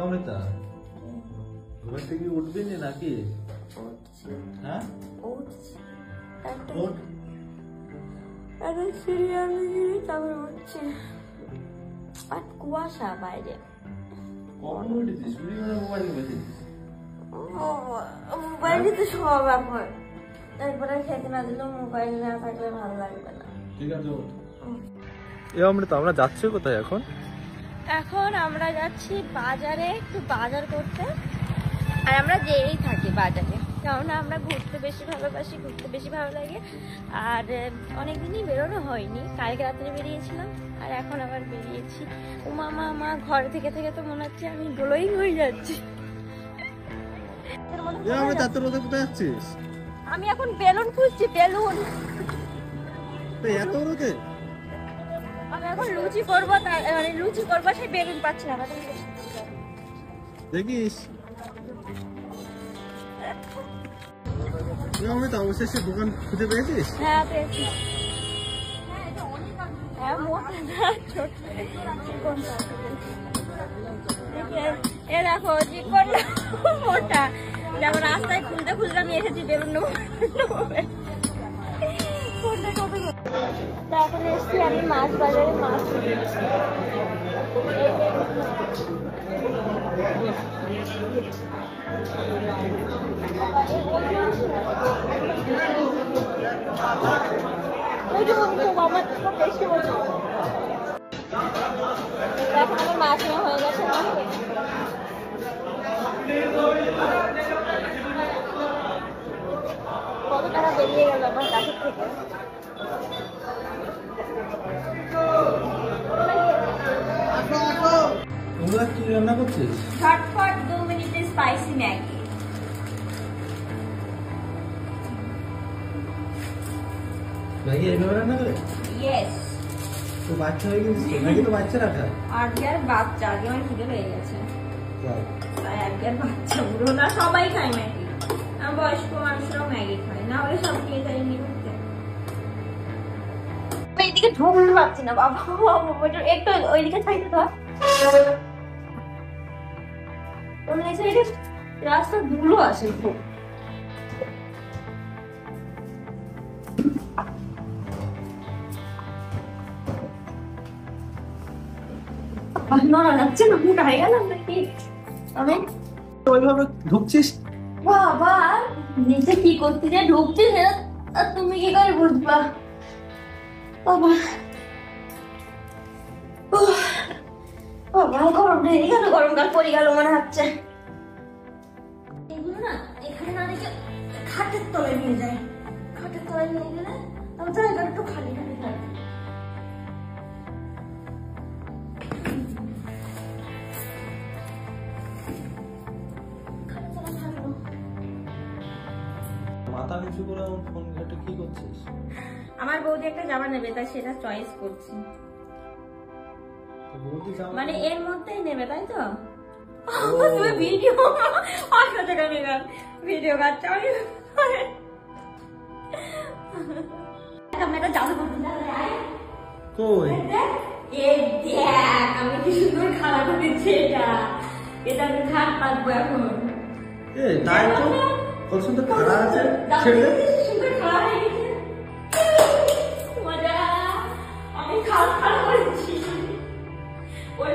অমৃতা ঘুম থেকে উঠবি নাকি? হ্যাঁ কুয়াশা বাইরে। মোবাইল তো সব এখন, তারপরে খেতে না দিলেও মোবাইল না থাকলে ভালো লাগবে না। ঠিক আছে অমৃতা, আমরা যাচ্ছি কোথায় এখন? এখন আমরা যাচ্ছি বাজারে, একটু বাজার করতে। আর আমরা যেই থাকি বাজারে, কারণ আমরা ঘুরতে বেশি ভালোবাসি, ঘুরতে বেশি ভালো লাগে। আর অনেকদিনই বেরোনো হয়নি, কালকে রাত্রে বেরিয়েছিলাম আর এখন আবার বেরিয়েছি। মা ঘরে থেকে থেকে তো মনে হচ্ছে আমি গ্লোয়িং হয়ে যাচ্ছি। আমি এখন বেলুন খুঁজছি, বেলুন। আমি এখন লুচি করবো, মানে লুচি করবো, সেই বেলুন পাচ্ছি না। দেখিস অবশেষে দোকান খুঁজে পেয়েছিস? হ্যাঁ পেয়েছি। এ দেখো চিকনটা মোটা, যেমন রাস্তায় খুলতে খুলতে আমি এসেছি বেলুন নেবো। এখন এসছি আমি মাছ বাজারে, মাছ এখন আমার মাছ নেওয়া হয়ে গেছে। কত টাকা বেরিয়ে গেল আমার কাছের থেকে। কি রান্না করছিস? ঝটপট 2 মিনিটে স্পাইসি ম্যাগি। ম্যাগি এইভাবে রান্না করে? ইয়েস। তো বাচ্চা হয়ে গেছিস? ম্যাগি তো বাচ্চা রাখা। আজকে আর বাচ্চা, আজকে আমার খিদে পেয়ে গেছে। তাই আজকে আর বাচ্চা বুড়ো না সবাই খায় ম্যাগি। আর বয়স্ক মানুষরাও ম্যাগি খায়, না হলে সব খেয়ে যায় এমনি করতে। এইদিকে ঢুকতে পারছি না বাবা, একটু ওইদিকে থাকতে ধর। রাস্তা ধুলো আছে খুব। যাচ্ছে না, মুখ হারিয়ে গেলাম নাকি আমি? ওইভাবে ঢুকছিস বাবা, নিচে কি করতে যে ঢুকছিস আর তুমি কি করে বুঝবা বাবা? বাবা গরম ঢেকে গেল, গরমকাল পড়ে গেল মনে হচ্ছে। এগুলো না এখানে না রেখে খাটের তলায় নিয়ে যায়, খাটের তলায় নিয়ে গেলে তাও জায়গা একটু খালি খালি থাকে। মাথা নিচু করে ফোন ঘাটে কি করছিস? আমার বৌদি একটা জামা নেবে, তাই সেটা চয়েস করছি। মানে এর মধ্যেই নেবে তাই তো? তুমি ভিডিও ভিডিও কাটছো, আমি একটা জামা কই? আমি কি সুন্দর খাওয়াটা দিচ্ছি, এটা আমি খাট পাতবো এখন। তাই তো কত সুন্দর খাড়া আছে, সুন্দর খাওয়া হয়ে গেছে। মজা, আমি খাওয়া করেছি। ওই